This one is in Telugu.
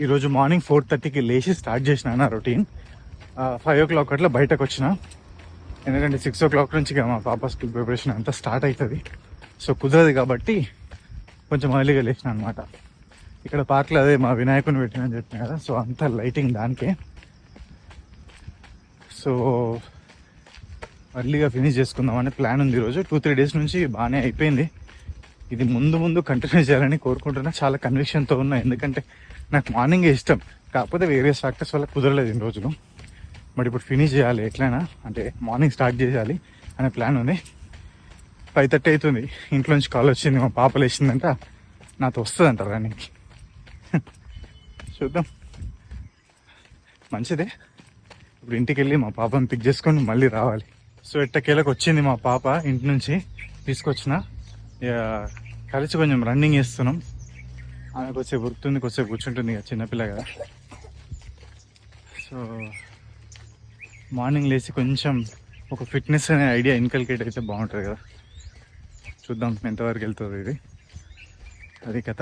ఈరోజు మార్నింగ్ 4:30కి లేచి స్టార్ట్ చేసిన నా రొటీన్. 5 o'clock అట్లా బయటకు వచ్చిన, ఎందుకంటే 6 o'clock నుంచి మా పాప స్కూల్ ప్రిపరేషన్ అంతా స్టార్ట్ అవుతుంది. సో కుదరదు కాబట్టి కొంచెం ఎర్లీగా లేచిన అనమాట. ఇక్కడ పార్క్లో అదే మా వినాయకుని పెట్టినని చెప్పిన కదా, సో అంతా లైటింగ్ దానికే. సో ఎర్లీగా ఫినిష్ చేసుకుందామని ప్లాన్ ఉంది. ఈరోజు 2-3 days నుంచి బాగానే అయిపోయింది. ఇది ముందు కంటిన్యూ చేయాలని కోరుకుంటున్నా, చాలా కన్విక్షన్తో ఉన్నా. ఎందుకంటే నాకు మార్నింగే ఇష్టం, కాకపోతే వేరియస్ ఫ్యాక్టర్స్ వల్ల కుదరలేదు ఇన్ని రోజులు. బట్ ఇప్పుడు ఫినిష్ చేయాలి ఎట్లయినా, అంటే మార్నింగ్ స్టార్ట్ చేయాలి అనే ప్లాన్ ఉంది. 5:30 అవుతుంది, ఇంట్లోంచి కాల్ వచ్చింది, మా పాప లేచిందంట, నాతో వస్తుందంట రన్నింగ్కి. చూద్దాం, మంచిదే. ఇప్పుడు ఇంటికి వెళ్ళి మా పాపను పిక్ చేసుకొని మళ్ళీ రావాలి. సో ఎట్టకేలకు వచ్చింది మా పాప, ఇంటి నుంచి తీసుకొచ్చిన. కలిసి కొంచెం రన్నింగ్ చేస్తున్నాం. ఆమె కొద్దిసేపు ఉరుకుతుంది, కొద్దిసేపు కూర్చుంటుంది, ఇక చిన్నపిల్ల కదా. సో మార్నింగ్ లేచి కొంచెం ఒక ఫిట్నెస్ అనే ఐడియా ఇన్కల్కేట్ అయితే బాగుంటుంది కదా. చూద్దాం ఎంతవరకు వెళ్తుంది ఇది, అది కథ.